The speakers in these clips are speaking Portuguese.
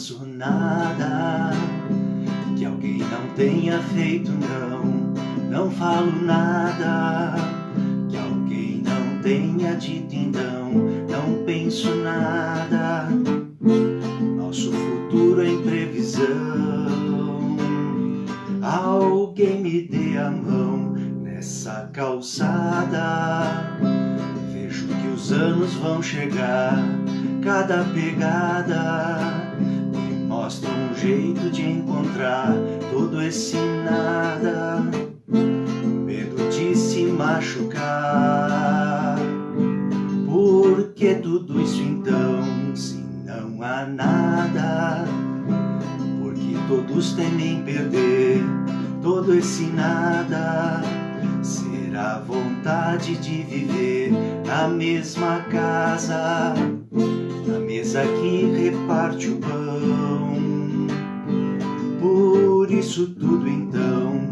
penso nada que alguém não tenha feito, não falo nada que alguém não tenha dito, então não penso nada. Nosso futuro é imprevisão. Alguém me dê a mão nessa calçada. Vejo que os anos vão chegar, cada pegada me mostra um jeito de encontrar todo esse nada. Medo de se machucar. Por que tudo isso então, se não há nada? Porque todos temem perder todo esse nada. Será vontade de viver na mesma casa, na mesa que reparte o pão. Por isso tudo então,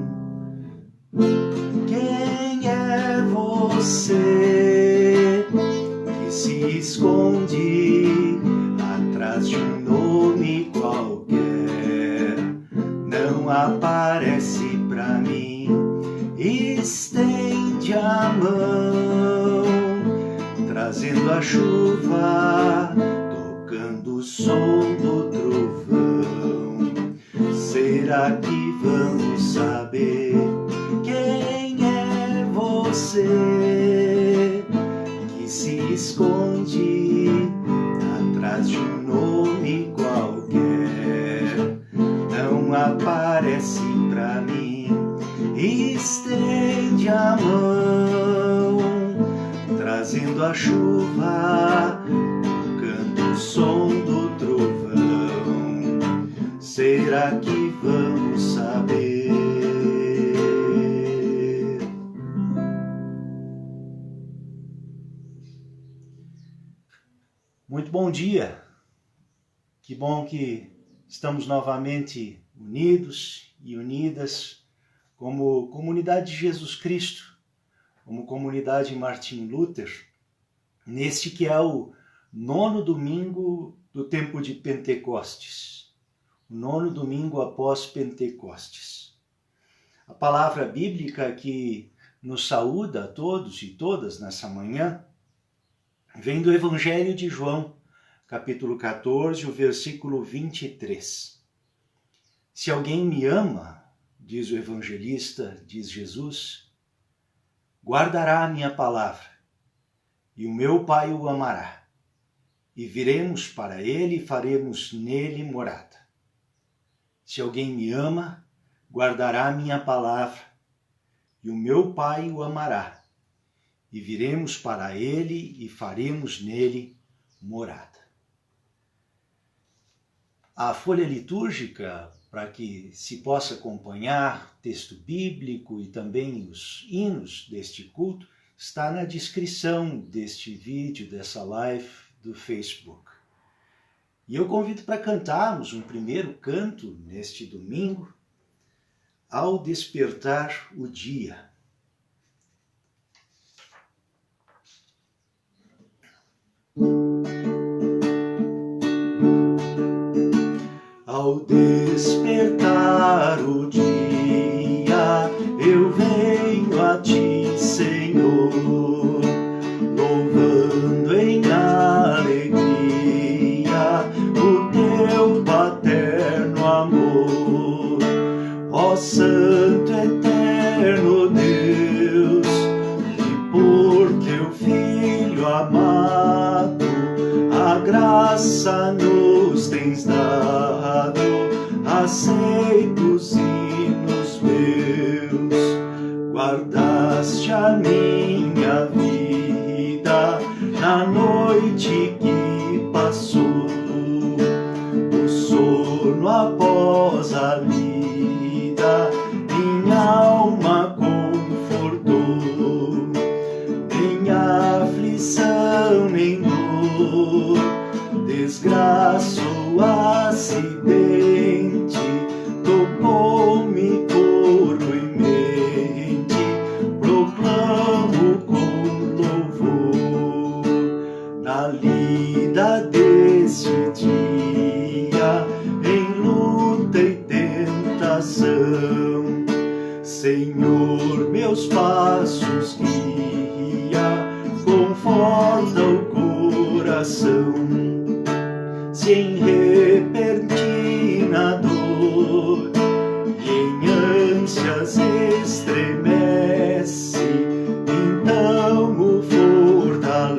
quem é você que se esconde atrás de um nome qualquer? Não aparece pra mim, estende a mão, trazendo a chuva, tocando o som do trovão. Será que vamos saber quem é você que se esconde atrás de um nome qualquer? Não aparece pra mim, estende a mão, trazendo a chuva, tocando o som do trovão. Será que vamos saber? Muito bom dia. Que bom que estamos novamente unidos e unidas como comunidade de Jesus Cristo, como comunidade Martin Luther, neste que é o 9º domingo do tempo de Pentecostes, o 9º domingo após Pentecostes. A palavra bíblica que nos saúda a todos e todas nessa manhã vem do Evangelho de João, capítulo 14, o versículo 23. Se alguém me ama, diz o evangelista, diz Jesus, guardará a minha palavra, e o meu Pai o amará, e viremos para ele e faremos nele morada. Se alguém me ama, guardará a minha palavra, e o meu Pai o amará, e viremos para ele e faremos nele morada. A folha litúrgica, para que se possa acompanhar texto bíblico e também os hinos deste culto, está na descrição deste vídeo, dessa live do Facebook. E eu convido para cantarmos um primeiro canto neste domingo, Ao Despertar o Dia. Ao despertar o dia, eu venho a ti, Senhor, louvando em alegria o teu paterno amor. Ó Santo eterno Deus, que por teu Filho amado a graça nos tens dado, aceitos hinos meus, guardaste a minha vida na noite que passou, o sono após a lida, minha alma confortou, nem aflição nem dor, desgraça ou acidente, tocou-me corpo e mente, proclamo com louvor. Na lida deste dia, Senhor, meus passos guia, conforta o coração. Se em repentina dor e em ânsias estremece, então o fortalece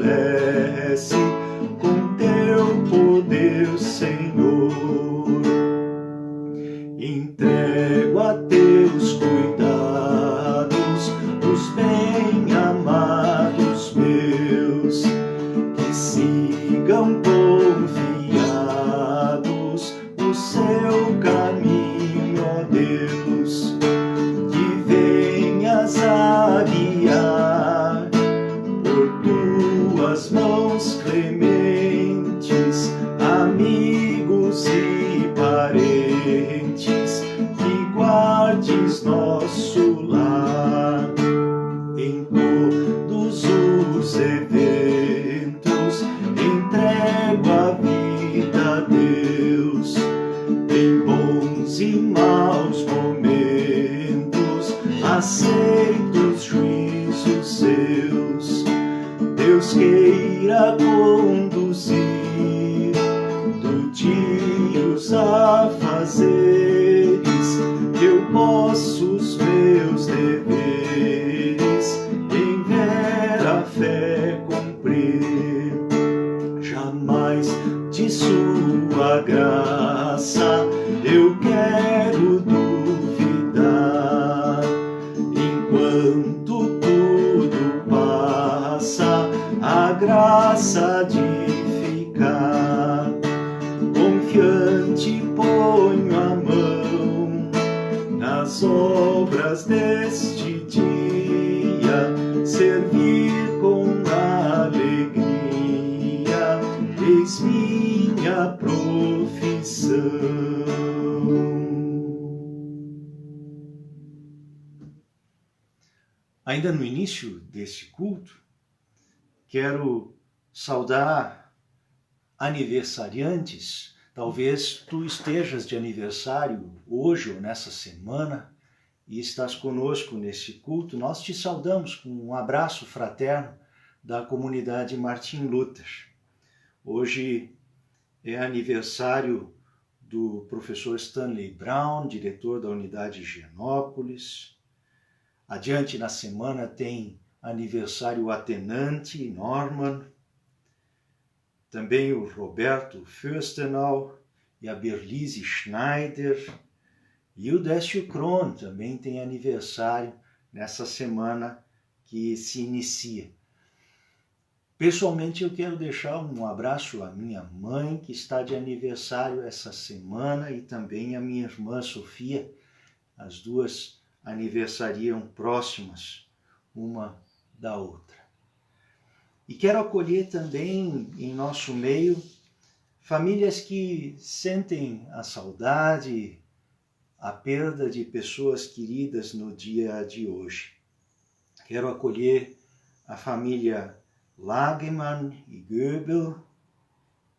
com teu poder, Senhor. Entrego a teus cuidados os bem-amados meus, que sigam confiados o seu caminho, ó Deus, que venhas a guiar por tuas mãos clementes, amigos e parentes, que guardes nosso lar em todos os eventos. Entrego a vida a Deus, em bons e maus momentos, aceito os juízos seus. Deus queira conduzir os afazeres, eu posso os meus deveres em vera fé cumprir. Jamais de sua graça eu quero duvidar, enquanto tudo passa, a graça de ficar confiante, ponho a mão nas obras deste dia, servir com alegria, eis minha profissão. Ainda no início deste culto, quero saudar aniversariantes. Talvez tu estejas de aniversário hoje ou nessa semana e estás conosco nesse culto. Nós te saudamos com um abraço fraterno da comunidade Martin Luther. Hoje é aniversário do professor Stanley Brown, diretor da unidade Higienópolis. Adiante na semana tem aniversário o Atenante Norman, também o Roberto Fürstenau e a Berlise Schneider, e o Décio Kron também tem aniversário nessa semana que se inicia. Pessoalmente eu quero deixar um abraço à minha mãe, que está de aniversário essa semana, e também à minha irmã Sofia. As duas aniversariam próximas uma da outra. E quero acolher também em nosso meio famílias que sentem a saudade, a perda de pessoas queridas no dia de hoje. Quero acolher a família Lagemann e Goebel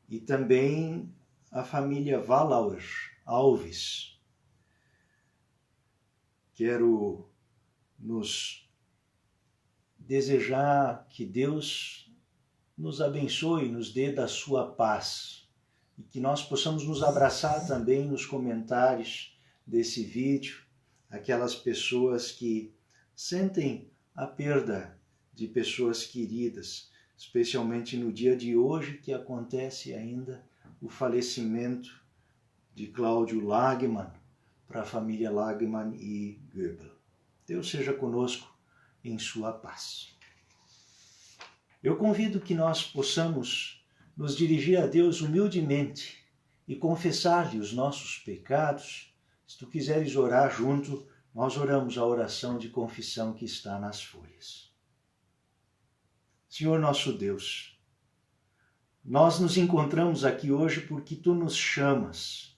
e também a família Wallauer Alves. Quero nos desejar que Deus nos abençoe, nos dê da sua paz e que nós possamos nos abraçar também nos comentários desse vídeo, aquelas pessoas que sentem a perda de pessoas queridas, especialmente no dia de hoje que acontece ainda o falecimento de Cláudio Lagemann para a família Lagemann e Goebel. Deus seja conosco em sua paz. Eu convido que nós possamos nos dirigir a Deus humildemente e confessar-lhe os nossos pecados. Se tu quiseres orar junto, nós oramos a oração de confissão que está nas folhas. Senhor nosso Deus, nós nos encontramos aqui hoje porque tu nos chamas.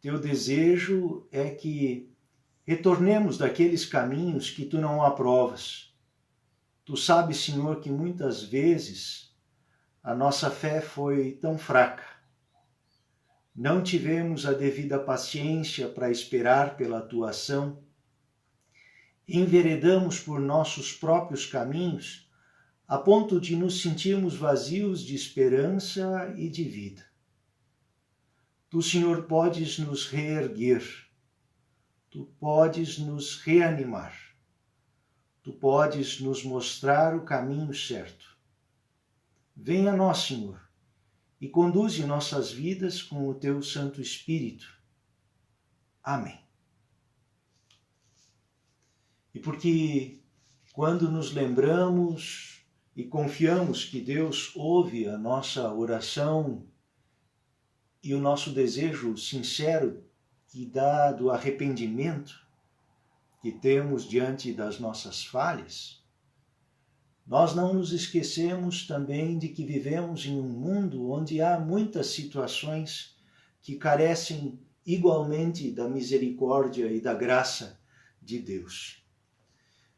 Teu desejo é que retornemos daqueles caminhos que tu não aprovas. Tu sabes, Senhor, que muitas vezes a nossa fé foi tão fraca. Não tivemos a devida paciência para esperar pela tua ação enveredamos por nossos próprios caminhos, a ponto de nos sentirmos vazios de esperança e de vida. Tu, Senhor, podes nos reerguer, tu podes nos reanimar, tu podes nos mostrar o caminho certo. Venha a nós, Senhor, e conduze nossas vidas com o teu Santo Espírito. Amém. E porque quando nos lembramos e confiamos que Deus ouve a nossa oração e o nosso desejo sincero que dá do arrependimento que temos diante das nossas falhas, nós não nos esquecemos também de que vivemos em um mundo onde há muitas situações que carecem igualmente da misericórdia e da graça de Deus.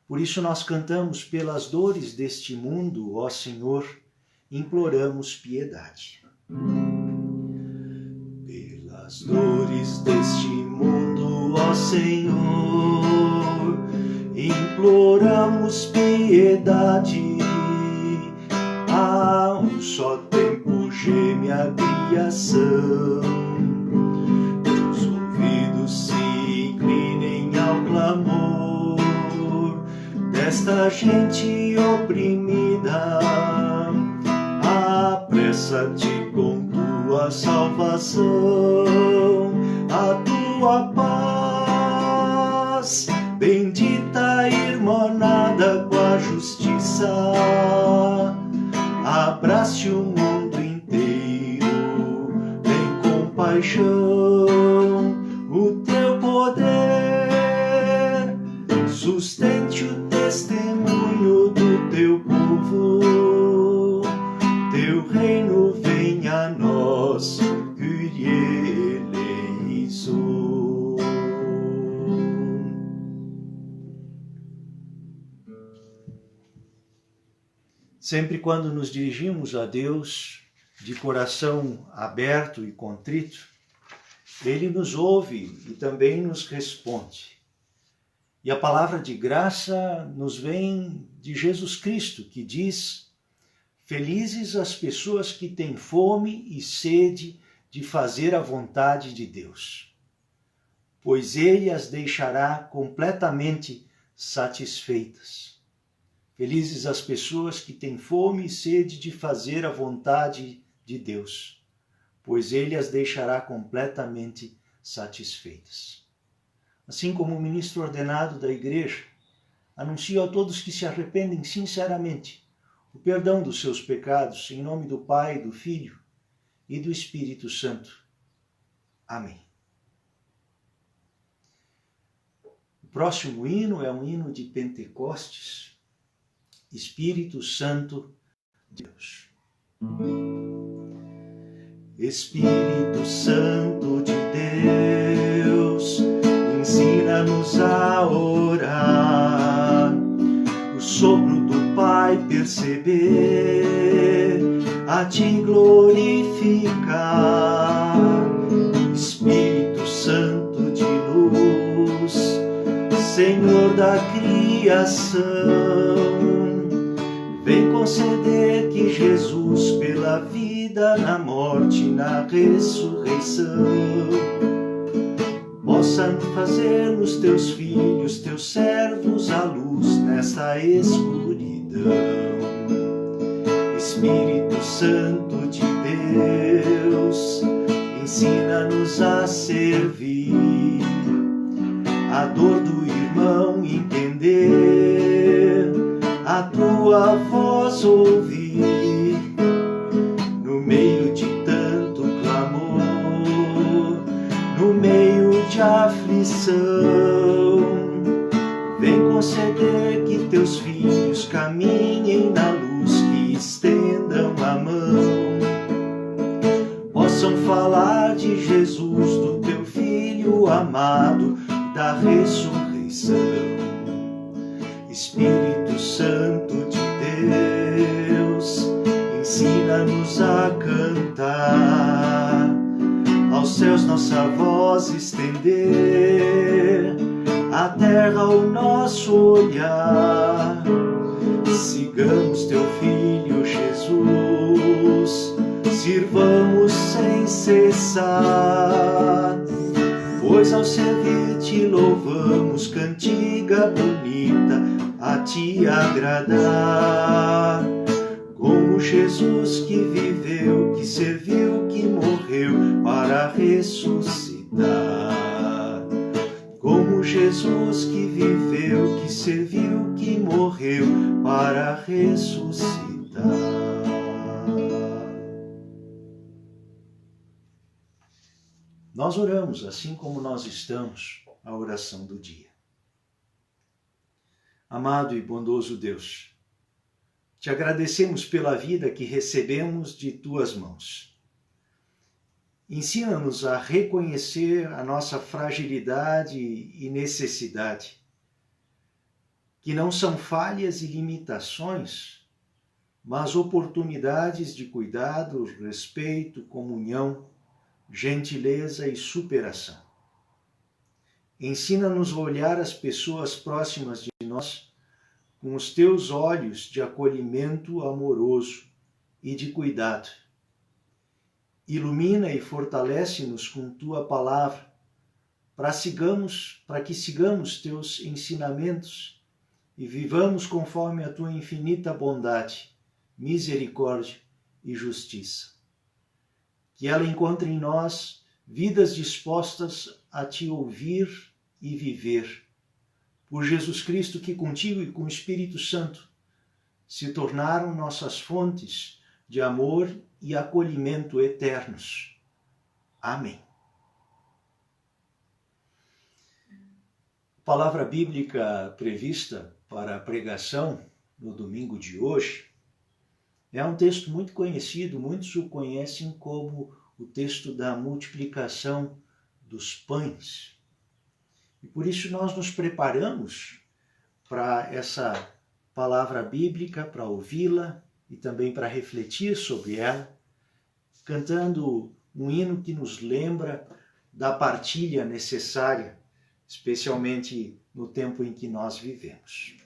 Por isso nós cantamos: pelas dores deste mundo, ó Senhor, imploramos piedade. Pelas dores deste mundo, ó Senhor, imploramos piedade. A um só tempo geme a criação, os ouvidos se inclinem ao clamor desta gente oprimida. Apressa-te com tua salvação, a tua paz, bendita irmanada com a justiça, abrace o mundo inteiro, tem compaixão, o teu poder sustente o testemunho do teu povo, teu reino venha a nós, Kyrie eleison. Sempre quando nos dirigimos a Deus de coração aberto e contrito, Ele nos ouve e também nos responde. E a palavra de graça nos vem de Jesus Cristo, que diz: felizes as pessoas que têm fome e sede de fazer a vontade de Deus, pois Ele as deixará completamente satisfeitas. Felizes as pessoas que têm fome e sede de fazer a vontade de Deus, pois Ele as deixará completamente satisfeitas. Assim como o ministro ordenado da igreja, anuncio a todos que se arrependem sinceramente o perdão dos seus pecados, em nome do Pai, do Filho e do Espírito Santo. Amém. O próximo hino é um hino de Pentecostes, Espírito Santo de Deus. Espírito Santo de Deus, ensina-nos a orar, o sopro do Pai perceber, a te glorificar. Espírito Santo de luz, Senhor da criação, vem conceder que Jesus, pela vida, na morte, na ressurreição, possa fazer-nos teus filhos, teus servos, a luz nesta escuridão. Espírito Santo de Deus, ensina-nos a servir, a dor do irmão entender, a tua voz ouvir, no meio de tanto clamor, no meio de aflição, vem conceder que teus filhos caminhem na luz, que estendam a mão, possam falar de Jesus, do teu Filho amado, da ressurreição. Espírito Santo de Deus, ensina-nos a cantar, aos céus nossa voz estender, a na terra o nosso olhar. Sigamos teu Filho Jesus, sirvamos sem cessar, pois ao servir-te louvamos, cantiga bonita a te agradar. Como Jesus que viveu, que serviu, que morreu para ressuscitar. Como Jesus que viveu, que serviu, que morreu para ressuscitar. Nós oramos assim como nós estamos, a oração do dia. Amado e bondoso Deus, te agradecemos pela vida que recebemos de tuas mãos. Ensina-nos a reconhecer a nossa fragilidade e necessidade, que não são falhas e limitações, mas oportunidades de cuidado, respeito, comunhão, gentileza e superação. Ensina-nos a olhar as pessoas próximas de nós com os teus olhos de acolhimento amoroso e de cuidado. Ilumina e fortalece-nos com tua palavra, para que sigamos teus ensinamentos e vivamos conforme a tua infinita bondade, misericórdia e justiça. Que ela encontre em nós vidas dispostas a te ouvir e viver. Por Jesus Cristo, que contigo e com o Espírito Santo se tornaram nossas fontes de amor e acolhimento eternos. Amém. A palavra bíblica prevista para a pregação no domingo de hoje é um texto muito conhecido, muitos o conhecem como o texto da multiplicação dos pães. E por isso nós nos preparamos para essa palavra bíblica, para ouvi-la e também para refletir sobre ela, cantando um hino que nos lembra da partilha necessária, especialmente no tempo em que nós vivemos.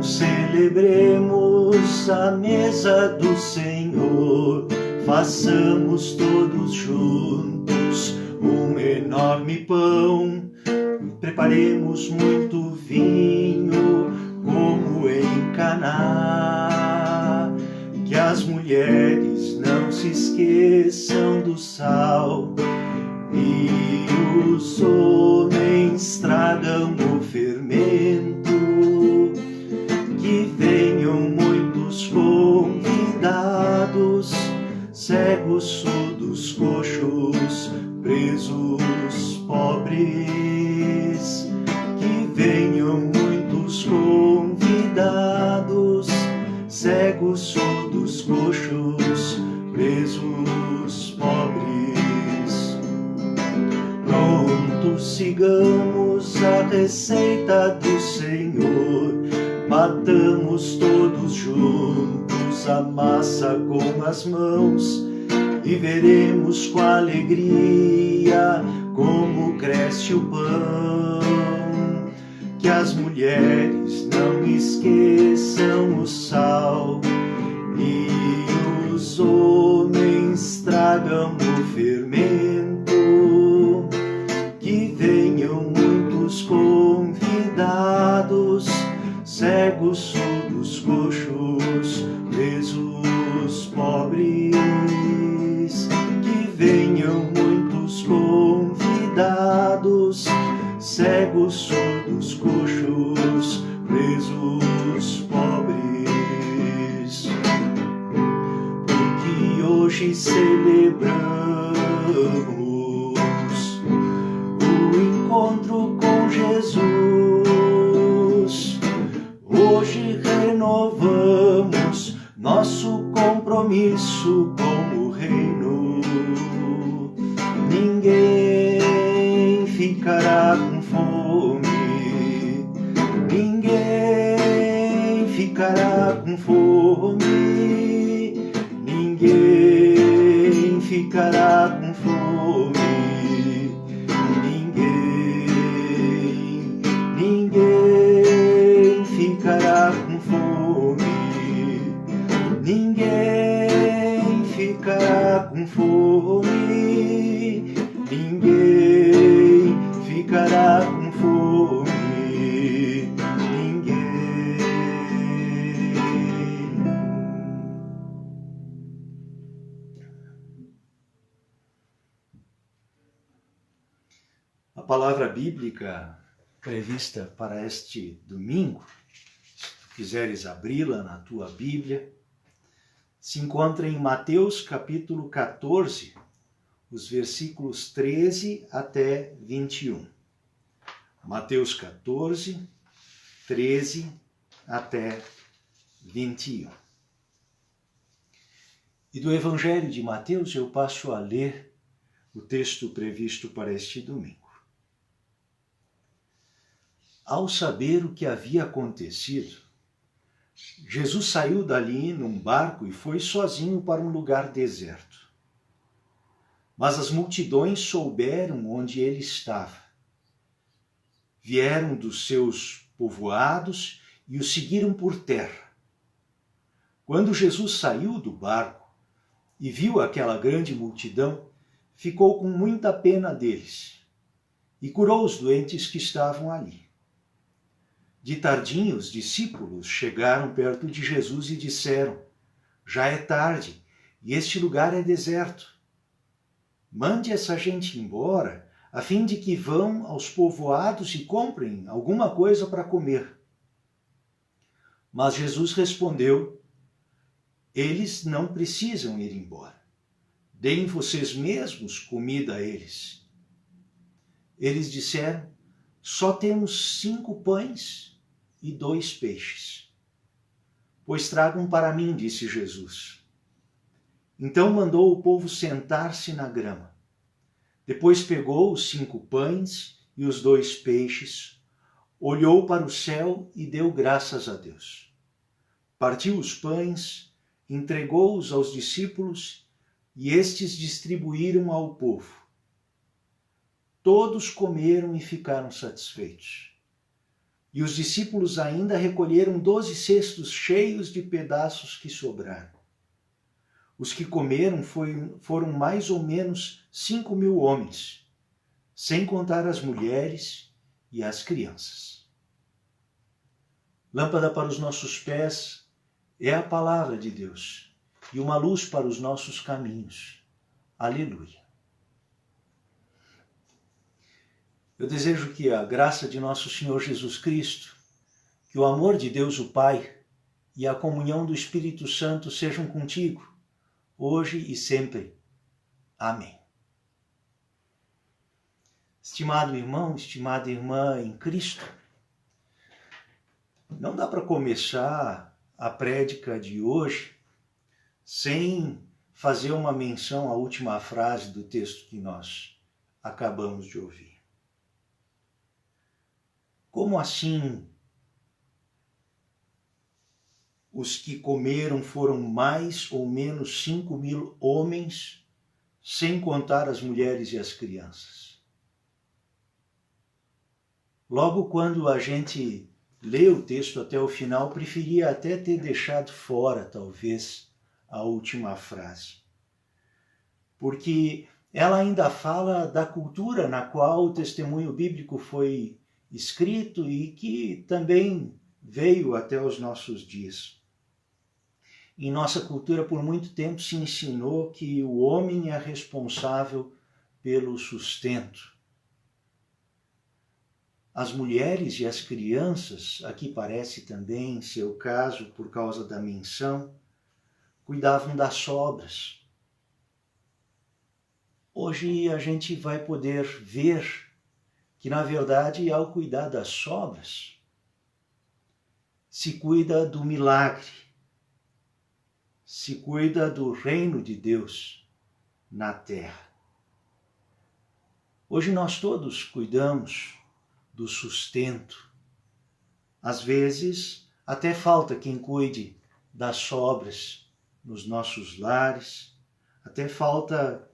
Celebremos a mesa do Senhor, façamos todos juntos um enorme pão, preparemos muito vinho como em Caná, que as mulheres não se esqueçam do sal e os homens tragam o fermento. Que venham muitos convidados, cegos, surdos, coxos, presos, pobres. Que venham muitos convidados, cegos, surdos, coxos, presos, pobres. Pronto, sigamos a receita do Senhor. Batamos todos juntos a massa com as mãos e veremos com alegria como cresce o pão. Que as mulheres não esqueçam o sal e os homens tragam o fermento. Que venham muitos convidados, cegos, surdos, coxos, presos, pobres. Que venham muitos convidados, cegos, surdos, coxos, presos, pobres. Porque hoje celebramos o encontro com Jesus. Hoje renovamos nosso compromisso com o reino. Ninguém ficará com ficará com fome, ninguém ficará com fome, ninguém ficará com fome, ninguém ficará com fome, ninguém ficará com fome, ninguém. A palavra bíblica prevista para este domingo, se tu quiseres abri-la na tua Bíblia, se encontra em Mateus capítulo 14, os versículos 13 até 21. Mateus 14, 13 até 21. E do Evangelho de Mateus eu passo a ler o texto previsto para este domingo. Ao saber o que havia acontecido, Jesus saiu dali num barco e foi sozinho para um lugar deserto. Mas as multidões souberam onde ele estava. Vieram dos seus povoados e o seguiram por terra. Quando Jesus saiu do barco e viu aquela grande multidão, ficou com muita pena deles e curou os doentes que estavam ali. De tardinho, os discípulos chegaram perto de Jesus e disseram: já é tarde e este lugar é deserto. Mande essa gente embora, a fim de que vão aos povoados e comprem alguma coisa para comer. Mas Jesus respondeu: eles não precisam ir embora. Deem vocês mesmos comida a eles. Eles disseram: só temos 5 pães e 2 peixes. Pois tragam para mim, disse Jesus. Então mandou o povo sentar-se na grama. Depois pegou os 5 pães e os 2 peixes, olhou para o céu e deu graças a Deus. Partiu os pães, entregou-os aos discípulos e estes distribuíram ao povo. Todos comeram e ficaram satisfeitos. E os discípulos ainda recolheram 12 cestos cheios de pedaços que sobraram. Os que comeram foram mais ou menos 5.000 homens, sem contar as mulheres e as crianças. Lâmpada para os nossos pés é a palavra de Deus e uma luz para os nossos caminhos. Aleluia. Eu desejo que a graça de nosso Senhor Jesus Cristo, que o amor de Deus o Pai e a comunhão do Espírito Santo sejam contigo, hoje e sempre. Amém. Estimado irmão, estimada irmã em Cristo, não dá para começar a prédica de hoje sem fazer uma menção à última frase do texto que nós acabamos de ouvir. Como assim os que comeram foram mais ou menos 5.000 homens, sem contar as mulheres e as crianças? Logo quando a gente lê o texto até o final, preferia até ter deixado fora, talvez, a última frase. Porque ela ainda fala da cultura na qual o testemunho bíblico foi escrito e que também veio até os nossos dias. Em nossa cultura, por muito tempo, se ensinou que o homem é responsável pelo sustento. As mulheres e as crianças, aqui parece também ser o caso por causa da menção, cuidavam das sobras. Hoje a gente vai poder ver que, na verdade, ao cuidar das sobras, se cuida do milagre, se cuida do reino de Deus na terra. Hoje nós todos cuidamos do sustento, às vezes até falta quem cuide das sobras nos nossos lares, até falta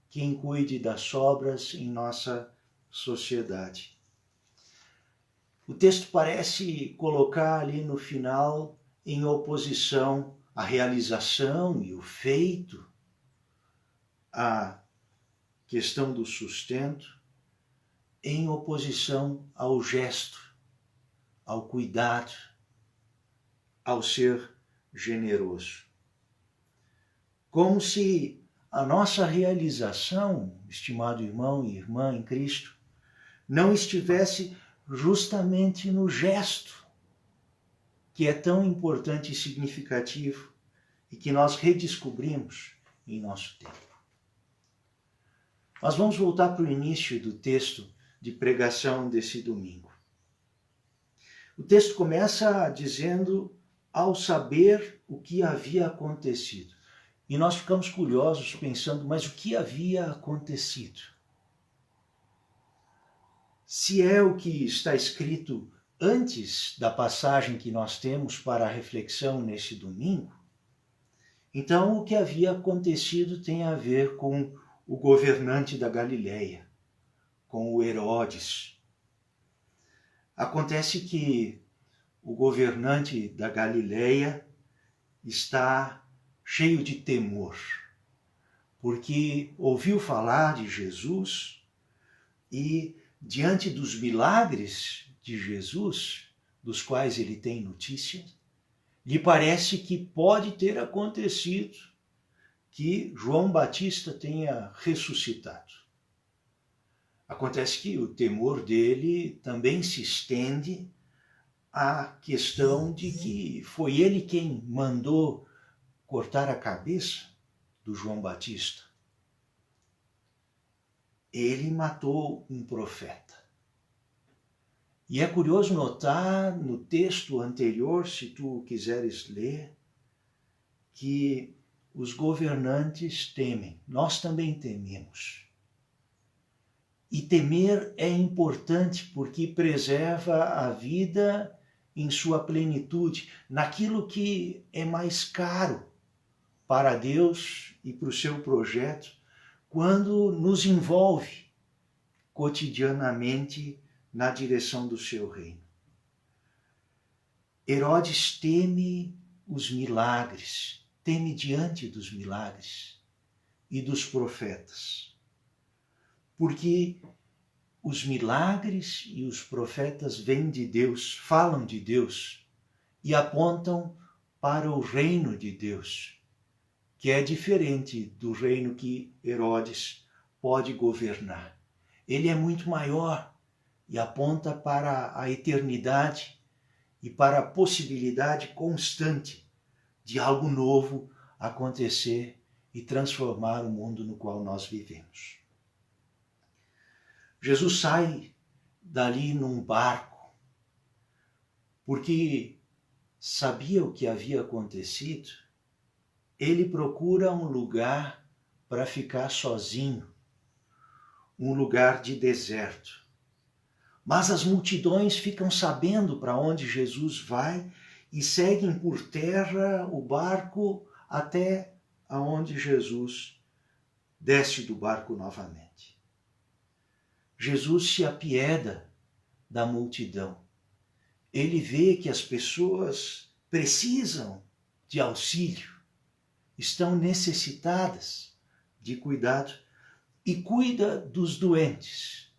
quem cuide das sobras em nossa sociedade. O texto parece colocar ali no final em oposição a realização e o feito, a questão do sustento, em oposição ao gesto, ao cuidado, ao ser generoso. Como se a nossa realização, estimado irmão e irmã em Cristo, não estivesse justamente no gesto, que é tão importante e significativo e que nós redescobrimos em nosso tempo. Mas vamos voltar para o início do texto de pregação desse domingo. O texto começa dizendo, ao saber o que havia acontecido. E nós ficamos curiosos pensando, mas o que havia acontecido? Se é o que está escrito antes da passagem que nós temos para a reflexão neste domingo, então o que havia acontecido tem a ver com o governante da Galileia, com o Herodes. Acontece que o governante da Galileia está cheio de temor, porque ouviu falar de Jesus e, diante dos milagres de Jesus, dos quais ele tem notícia, lhe parece que pode ter acontecido que João Batista tenha ressuscitado. Acontece que o temor dele também se estende à questão de que foi ele quem mandou cortar a cabeça do João Batista. Ele matou um profeta. E é curioso notar no texto anterior, se tu quiseres ler, que os governantes temem. Nós também tememos. E temer é importante porque preserva a vida em sua plenitude, naquilo que é mais caro para Deus e para o seu projeto, quando nos envolve cotidianamente na direção do seu reino. Herodes teme os milagres, teme diante dos milagres e dos profetas, porque os milagres e os profetas vêm de Deus, falam de Deus e apontam para o reino de Deus, que é diferente do reino que Herodes pode governar. Ele é muito maior e aponta para a eternidade e para a possibilidade constante de algo novo acontecer e transformar o mundo no qual nós vivemos. Jesus sai dali num barco, porque sabia o que havia acontecido. Ele procura um lugar para ficar sozinho, um lugar de deserto. Mas as multidões ficam sabendo para onde Jesus vai e seguem por terra o barco até aonde Jesus desce do barco novamente. Jesus se apieda da multidão. Ele vê que as pessoas precisam de auxílio, estão necessitadas de cuidado e cuida dos doentes,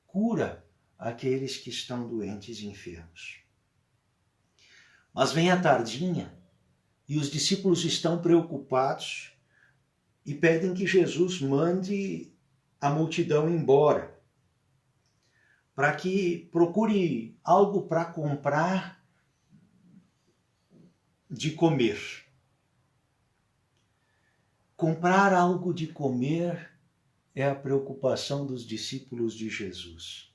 cura aqueles que estão doentes e enfermos. Mas vem a tardinha e os discípulos estão preocupados e pedem que Jesus mande a multidão embora, para que procure algo para comprar de comer. Comprar algo de comer é a preocupação dos discípulos de Jesus.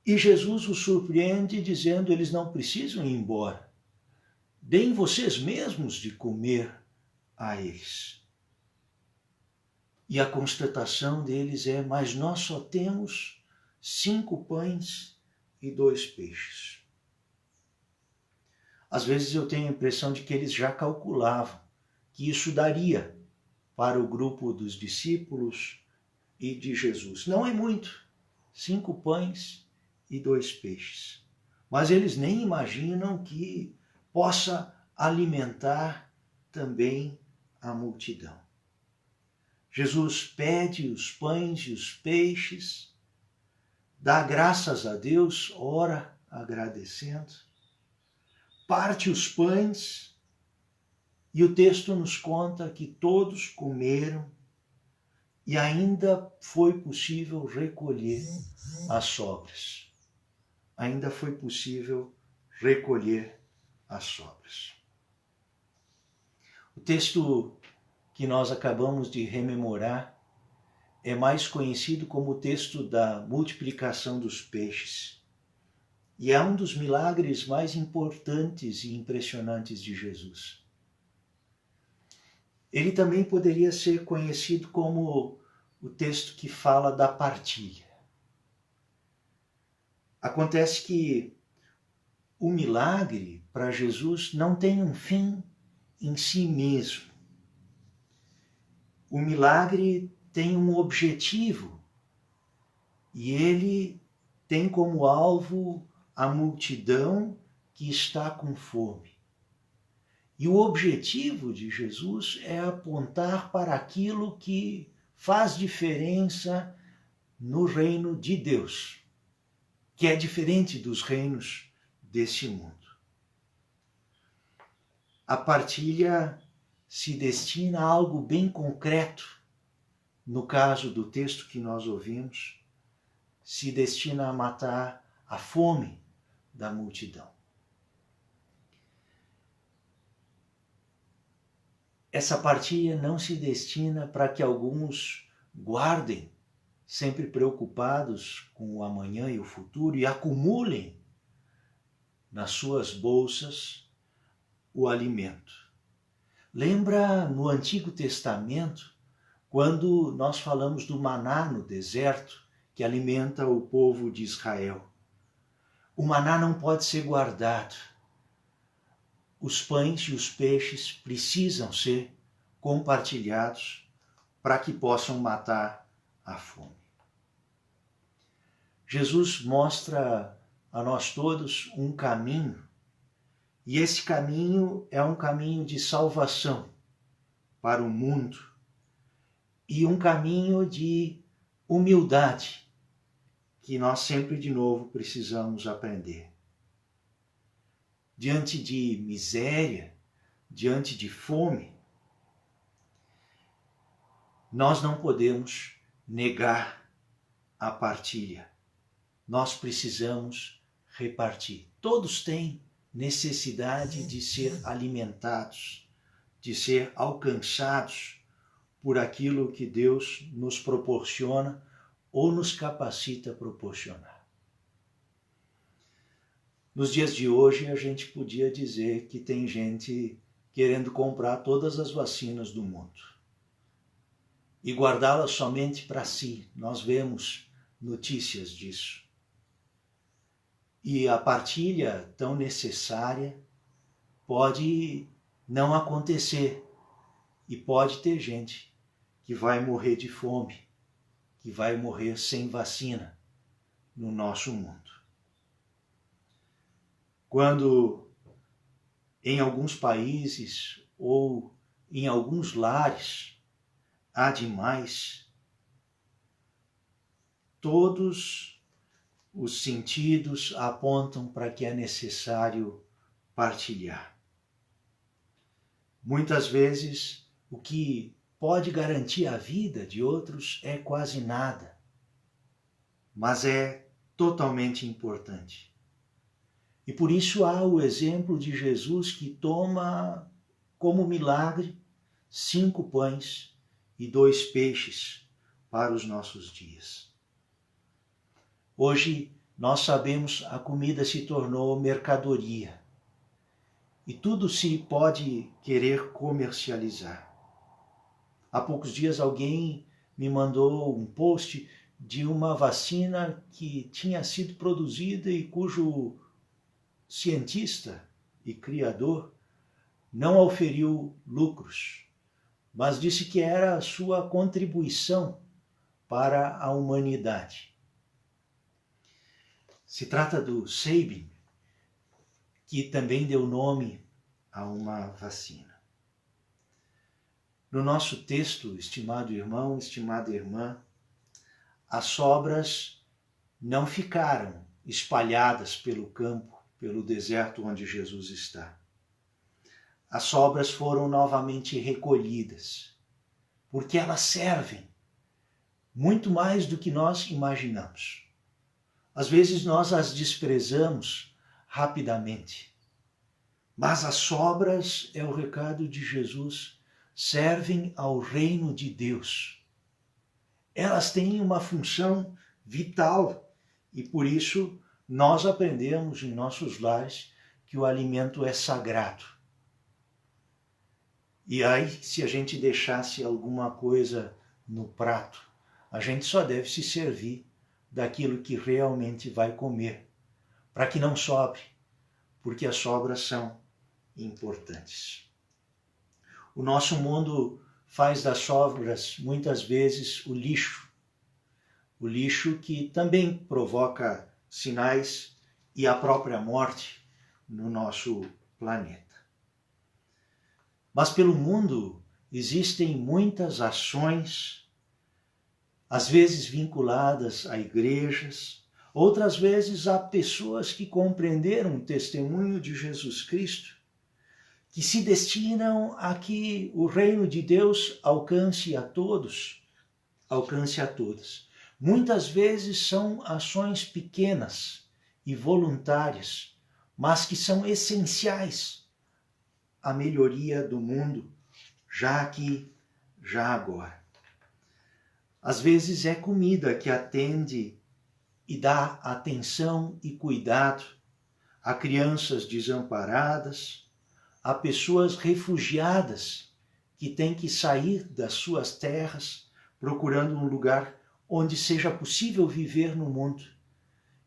E Jesus os surpreende dizendo: eles não precisam ir embora. Deem vocês mesmos de comer a eles. E a constatação deles é: mas nós só temos 5 pães e 2 peixes. Às vezes eu tenho a impressão de que eles já calculavam que isso daria para o grupo dos discípulos e de Jesus. Não é muito, 5 pães e 2 peixes. Mas eles nem imaginam que possa alimentar também a multidão. Jesus pede os pães e os peixes, dá graças a Deus, ora agradecendo, parte os pães e o texto nos conta que todos comeram e ainda foi possível recolher as sobras. Ainda foi possível recolher as sobras. O texto que nós acabamos de rememorar é mais conhecido como o texto da multiplicação dos peixes. E é um dos milagres mais importantes e impressionantes de Jesus. Ele também poderia ser conhecido como o texto que fala da partilha. Acontece que o milagre para Jesus não tem um fim em si mesmo. O milagre tem um objetivo e ele tem como alvo a multidão que está com fome. E o objetivo de Jesus é apontar para aquilo que faz diferença no reino de Deus, que é diferente dos reinos deste mundo. A partilha se destina a algo bem concreto. No caso do texto que nós ouvimos, se destina a matar a fome da multidão. Essa partilha não se destina para que alguns guardem, sempre preocupados com o amanhã e o futuro, e acumulem nas suas bolsas o alimento. Lembra no Antigo Testamento, quando nós falamos do maná no deserto, que alimenta o povo de Israel. O maná não pode ser guardado. Os pães e os peixes precisam ser compartilhados para que possam matar a fome. Jesus mostra a nós todos um caminho, e esse caminho é um caminho de salvação para o mundo e um caminho de humildade que nós sempre de novo precisamos aprender. Diante de miséria, diante de fome, nós não podemos negar a partilha. Nós precisamos repartir. Todos têm necessidade de ser alimentados, de ser alcançados por aquilo que Deus nos proporciona ou nos capacita a proporcionar. Nos dias de hoje, a gente podia dizer que tem gente querendo comprar todas as vacinas do mundo e guardá-las somente para si. Nós vemos notícias disso. E a partilha tão necessária pode não acontecer e pode ter gente que vai morrer de fome, que vai morrer sem vacina no nosso mundo. Quando em alguns países ou em alguns lares há demais, todos os sentidos apontam para que é necessário partilhar. Muitas vezes, o que pode garantir a vida de outros é quase nada, mas é totalmente importante. E por isso há o exemplo de Jesus que toma como milagre 5 pães e 2 peixes para os nossos dias. Hoje, nós sabemos, a comida se tornou mercadoria e tudo se pode querer comercializar. Há poucos dias alguém me mandou um post de uma vacina que tinha sido produzida e cujo cientista e Criador, não auferiu lucros, mas disse que era a sua contribuição para a humanidade. Se trata do Sabin, que também deu nome a uma vacina. No nosso texto, estimado irmão, estimada irmã, as sobras não ficaram espalhadas pelo campo, pelo deserto onde Jesus está. As sobras foram novamente recolhidas, porque elas servem muito mais do que nós imaginamos. Às vezes nós as desprezamos rapidamente, mas as sobras, é o recado de Jesus, servem ao reino de Deus. Elas têm uma função vital e por isso nós aprendemos em nossos lares que o alimento é sagrado. E aí, se a gente deixasse alguma coisa no prato, a gente só deve se servir daquilo que realmente vai comer, para que não sobre, porque as sobras são importantes. O nosso mundo faz das sobras, muitas vezes, o lixo que também provoca sinais e a própria morte no nosso planeta. Mas pelo mundo existem muitas ações, às vezes vinculadas a igrejas, outras vezes a pessoas que compreenderam o testemunho de Jesus Cristo, que se destinam a que o reino de Deus alcance a todos, alcance a todas. Muitas vezes são ações pequenas e voluntárias, mas que são essenciais à melhoria do mundo, já aqui, já agora. Às vezes é comida que atende e dá atenção e cuidado a crianças desamparadas, a pessoas refugiadas que têm que sair das suas terras procurando um lugar onde seja possível viver no mundo.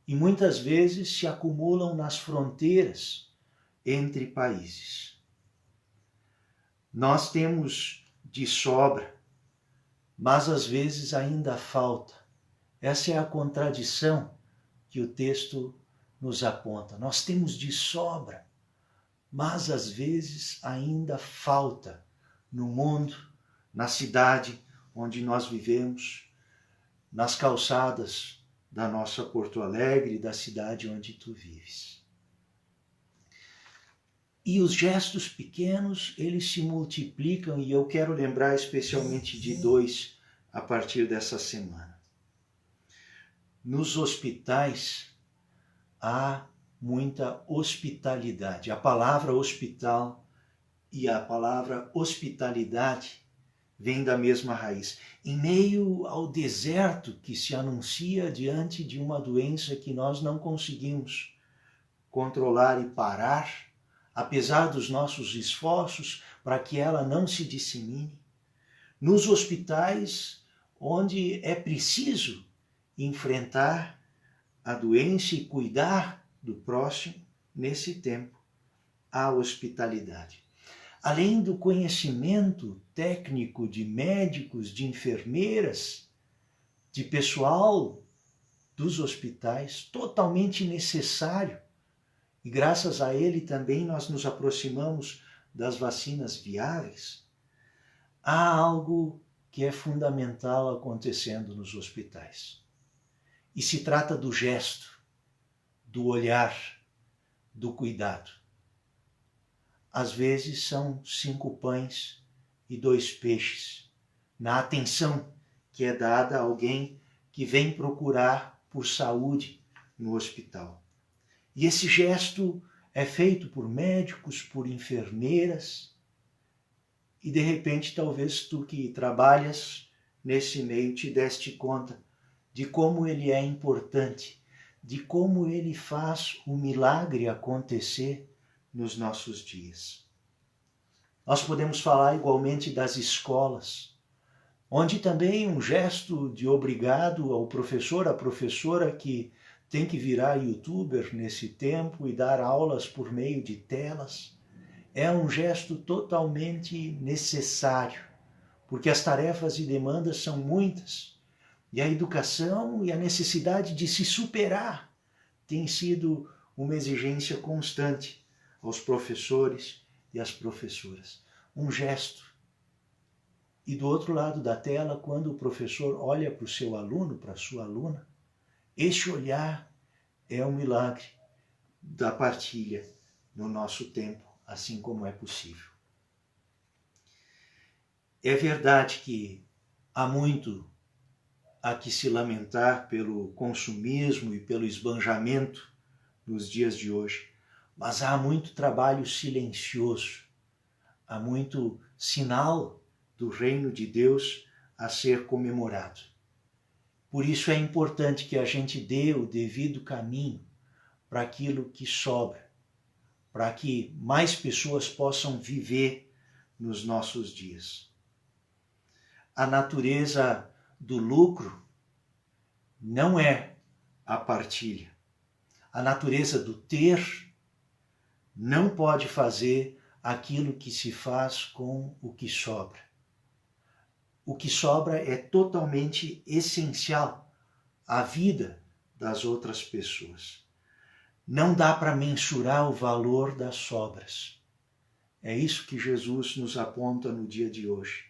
E muitas vezes se acumulam nas fronteiras entre países. Nós temos de sobra, mas às vezes ainda falta. Essa é a contradição que o texto nos aponta. Nós temos de sobra, mas às vezes ainda falta no mundo, na cidade onde nós vivemos, nas calçadas da nossa Porto Alegre, da cidade onde tu vives. E os gestos pequenos, eles se multiplicam, e eu quero lembrar especialmente de dois a partir dessa semana. Nos hospitais há muita hospitalidade. A palavra hospital e a palavra hospitalidade vêm da mesma raiz. Em meio ao deserto que se anuncia diante de uma doença que nós não conseguimos controlar e parar, apesar dos nossos esforços para que ela não se dissemine, nos hospitais onde é preciso enfrentar a doença e cuidar do próximo, nesse tempo, há hospitalidade. Além do conhecimento técnico de médicos, de enfermeiras, de pessoal dos hospitais, totalmente necessário, e graças a ele também nós nos aproximamos das vacinas viáveis, há algo que é fundamental acontecendo nos hospitais. E se trata do gesto, do olhar, do cuidado. Às vezes são 5 pães e 2 peixes, na atenção que é dada a alguém que vem procurar por saúde no hospital. E esse gesto é feito por médicos, por enfermeiras, e de repente talvez tu que trabalhas nesse meio te deste conta de como ele é importante, de como ele faz o milagre acontecer nos nossos dias. Nós podemos falar igualmente das escolas, onde também um gesto de obrigado ao professor, à professora que tem que virar youtuber nesse tempo e dar aulas por meio de telas. É um gesto totalmente necessário, porque as tarefas e demandas são muitas. E a educação e a necessidade de se superar tem sido uma exigência constante aos professores e às professoras. Um gesto. E do outro lado da tela, quando o professor olha para o seu aluno, para a sua aluna, este olhar é um milagre da partilha no nosso tempo, assim como é possível. É verdade que há muito a que se lamentar pelo consumismo e pelo esbanjamento nos dias de hoje, mas há muito trabalho silencioso, há muito sinal do reino de Deus a ser comemorado. Por isso é importante que a gente dê o devido caminho para aquilo que sobra, para que mais pessoas possam viver nos nossos dias. A natureza do lucro não é a partilha. A natureza do ter não pode fazer aquilo que se faz com o que sobra. O que sobra é totalmente essencial à vida das outras pessoas. Não dá para mensurar o valor das sobras. É isso que Jesus nos aponta no dia de hoje.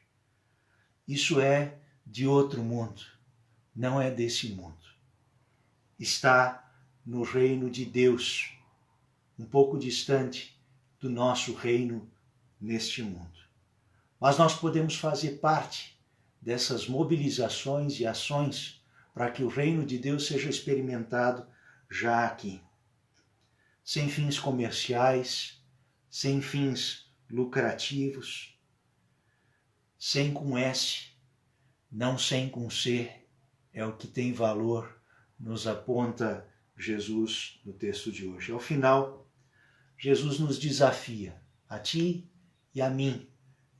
Isso é de outro mundo, não é desse mundo. Está no reino de Deus, um pouco distante do nosso reino neste mundo. Mas nós podemos fazer parte dessas mobilizações e ações para que o reino de Deus seja experimentado já aqui. Sem fins comerciais, sem fins lucrativos, sem com S, não sem com C, é o que tem valor, nos aponta Jesus no texto de hoje. Ao final, Jesus nos desafia, a ti e a mim,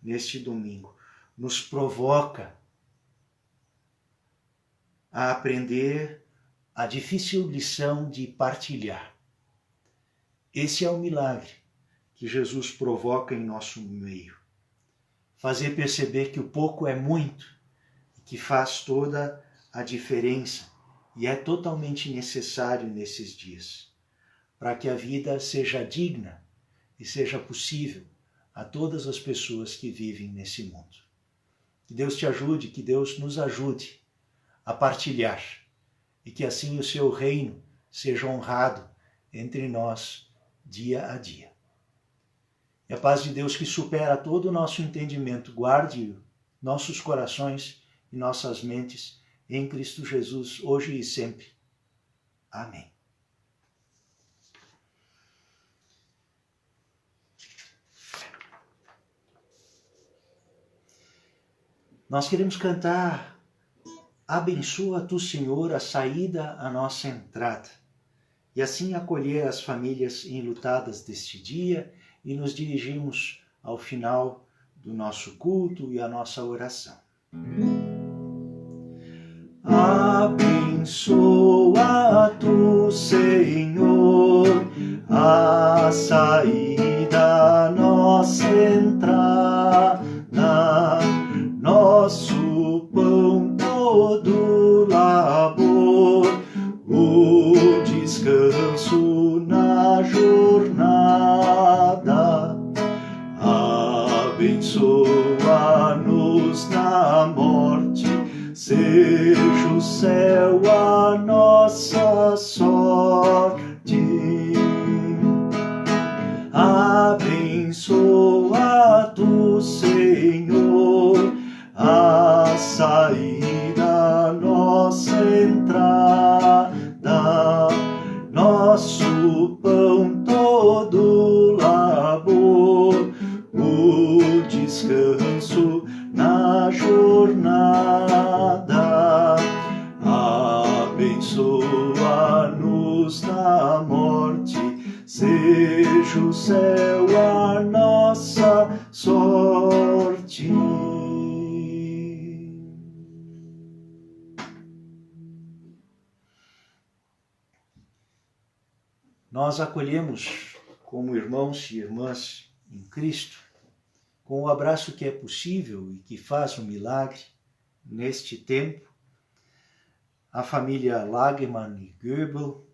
neste domingo, nos provoca a aprender a difícil lição de partilhar. Esse é o milagre que Jesus provoca em nosso meio. Fazer perceber que o pouco é muito, que faz toda a diferença e é totalmente necessário nesses dias, para que a vida seja digna e seja possível a todas as pessoas que vivem nesse mundo. Que Deus te ajude, que Deus nos ajude a partilhar e que assim o seu reino seja honrado entre nós dia a dia. E a paz de Deus, que supera todo o nosso entendimento, guarde nossos corações e nossas mentes em Cristo Jesus, hoje e sempre. Amém. Nós queremos cantar Abençoa tu, Senhor, a saída, a nossa entrada, e assim acolher as famílias enlutadas deste dia e nos dirigimos ao final do nosso culto e à nossa oração. Abençoa tu, Senhor, a saída, a nossa entrada, nosso pão todo labor, o descanso na jornada. Abençoa-nos na morte, seja o céu a nossa sorte. Abençoa tu, Senhor, a saída, a nossa entrada, nosso pão todo labor, o descanso na jornada. Abençoa-nos na morte, seja o céu a nossa sorte. nós acolhemos como irmãos e irmãs em Cristo, com o abraço que é possível e que faz um milagre neste tempo, a família Lagemann e Goebel,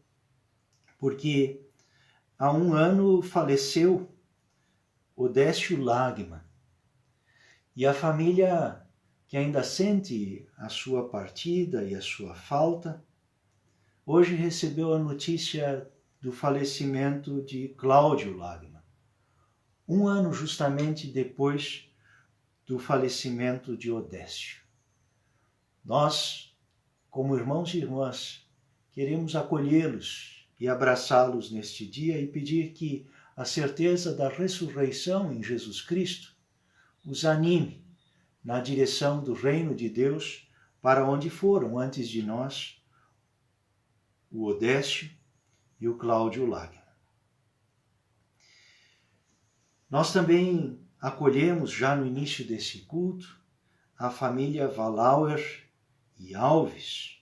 porque há um ano faleceu Odécio Lagemann, e a família que ainda sente a sua partida e a sua falta, hoje recebeu a notícia do falecimento de Cláudio Lagemann, um ano justamente depois do falecimento de Odécio. Nós, como irmãos e irmãs, queremos acolhê-los e abraçá-los neste dia e pedir que a certeza da ressurreição em Jesus Cristo os anime na direção do reino de Deus, para onde foram antes de nós o Odécio e o Cláudio Lagemann. Nós também acolhemos já no início desse culto a família Valauer e Alves,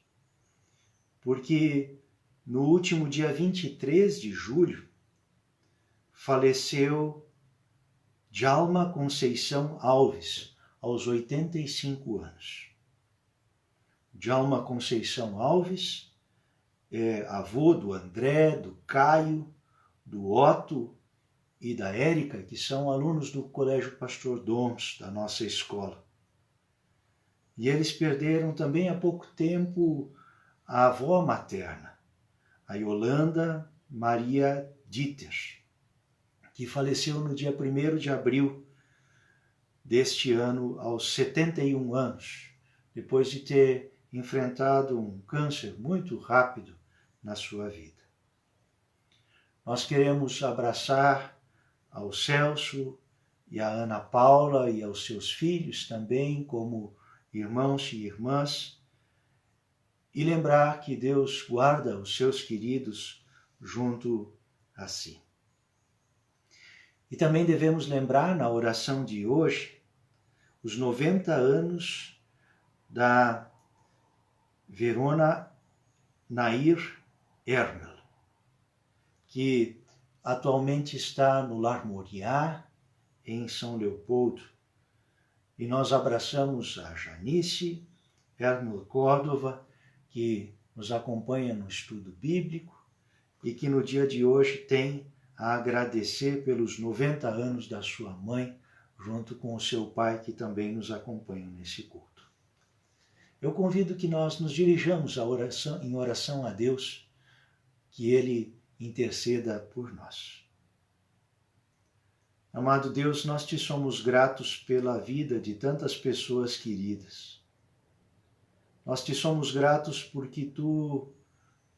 porque no último dia 23 de julho faleceu Djalma Conceição Alves, aos 85 anos. Djalma Conceição Alves é avô do André, do Caio, do Otto e da Érica, que são alunos do Colégio Pastor Doms, da nossa escola. E eles perderam também há pouco tempo a avó materna, a Yolanda Maria Dieter, que faleceu no dia 1º de abril deste ano, aos 71 anos, depois de ter enfrentado um câncer muito rápido na sua vida. Nós queremos abraçar ao Celso e à Ana Paula e aos seus filhos também, como irmãos e irmãs, e lembrar que Deus guarda os seus queridos junto a si. E também devemos lembrar na oração de hoje os 90 anos da Verona Nair Ermel, que atualmente está no Lar Moriá, em São Leopoldo. E nós abraçamos a Janice Ermel Córdova, que nos acompanha no estudo bíblico e que no dia de hoje tem a agradecer pelos 90 anos da sua mãe, junto com o seu pai, que também nos acompanham nesse culto. Eu convido que nós nos dirijamos em oração a Deus, que Ele interceda por nós. Amado Deus, nós te somos gratos pela vida de tantas pessoas queridas. Nós te somos gratos porque tu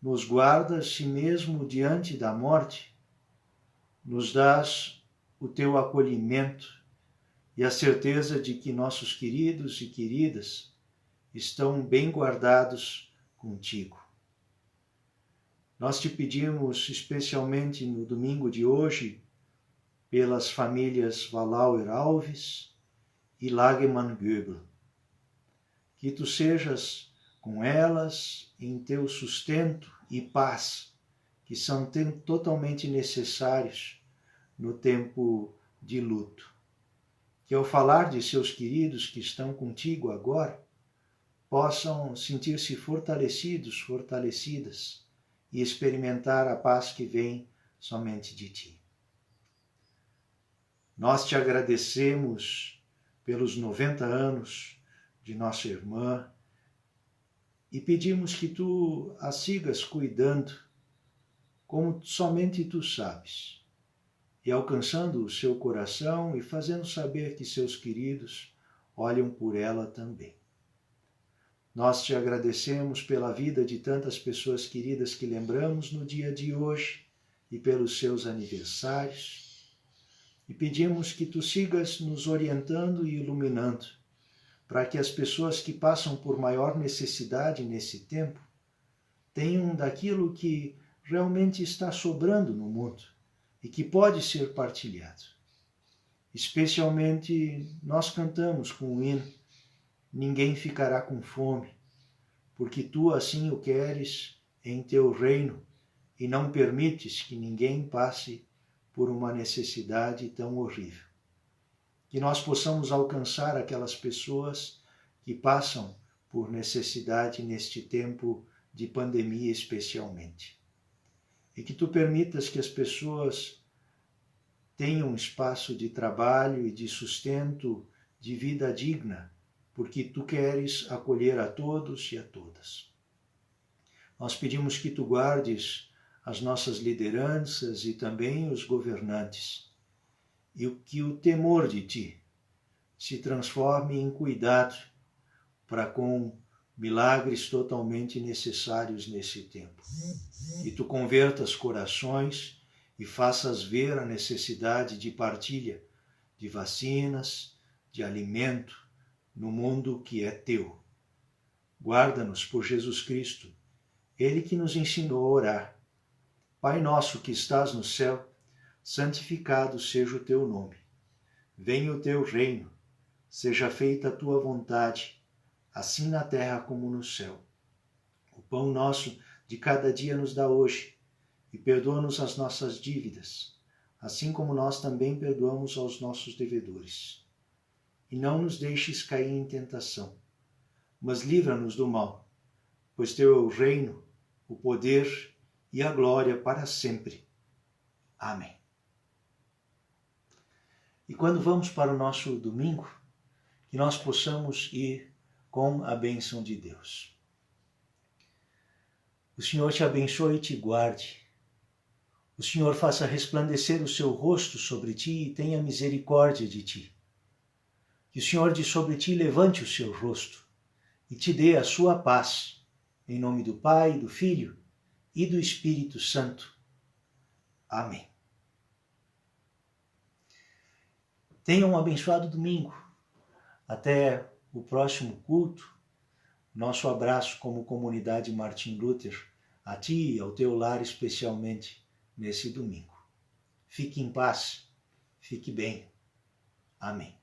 nos guardas e mesmo diante da morte, nos dás o teu acolhimento e a certeza de que nossos queridos e queridas estão bem guardados contigo. Nós te pedimos, especialmente no domingo de hoje, pelas famílias Valauer Alves e Lagemann Goebel, que tu sejas com elas em teu sustento e paz, que são totalmente necessários no tempo de luto. Que ao falar de seus queridos que estão contigo agora, possam sentir-se fortalecidos, fortalecidas e experimentar a paz que vem somente de ti. Nós te agradecemos pelos 90 anos de nossa irmã e pedimos que tu a sigas cuidando como somente tu sabes, e alcançando o seu coração e fazendo saber que seus queridos olham por ela também. Nós te agradecemos pela vida de tantas pessoas queridas que lembramos no dia de hoje e pelos seus aniversários, e pedimos que tu sigas nos orientando e iluminando, para que as pessoas que passam por maior necessidade nesse tempo tenham daquilo que realmente está sobrando no mundo e que pode ser partilhado. Especialmente nós cantamos com o hino Ninguém ficará com fome, porque tu assim o queres em teu reino e não permites que ninguém passe por uma necessidade tão horrível. Que nós possamos alcançar aquelas pessoas que passam por necessidade neste tempo de pandemia especialmente. E que tu permitas que as pessoas tenham um espaço de trabalho e de sustento, de vida digna, porque tu queres acolher a todos e a todas. Nós pedimos que tu guardes as nossas lideranças e também os governantes, e que o temor de ti se transforme em cuidado para com milagres totalmente necessários nesse tempo. E tu convertas corações e faças ver a necessidade de partilha de vacinas, de alimento no mundo que é teu. Guarda-nos por Jesus Cristo, Ele que nos ensinou a orar. Pai nosso que estás no céu, santificado seja o teu nome. Venha o teu reino, seja feita a tua vontade, assim na terra como no céu. O pão nosso de cada dia nos dá hoje, e perdoa-nos as nossas dívidas, assim como nós também perdoamos aos nossos devedores. E não nos deixes cair em tentação, mas livra-nos do mal, pois teu é o reino, o poder e a glória para sempre. Amém. E quando vamos para o nosso domingo, que nós possamos ir com a bênção de Deus. O Senhor te abençoe e te guarde. O Senhor faça resplandecer o seu rosto sobre ti e tenha misericórdia de ti. Que o Senhor de sobre ti levante o seu rosto e te dê a sua paz. Em nome do Pai, do Filho e do Espírito Santo. Amém. Tenha um abençoado domingo. Até o próximo culto. Nosso abraço como comunidade Martin Luther, a ti e ao teu lar especialmente nesse domingo. Fique em paz, fique bem. Amém.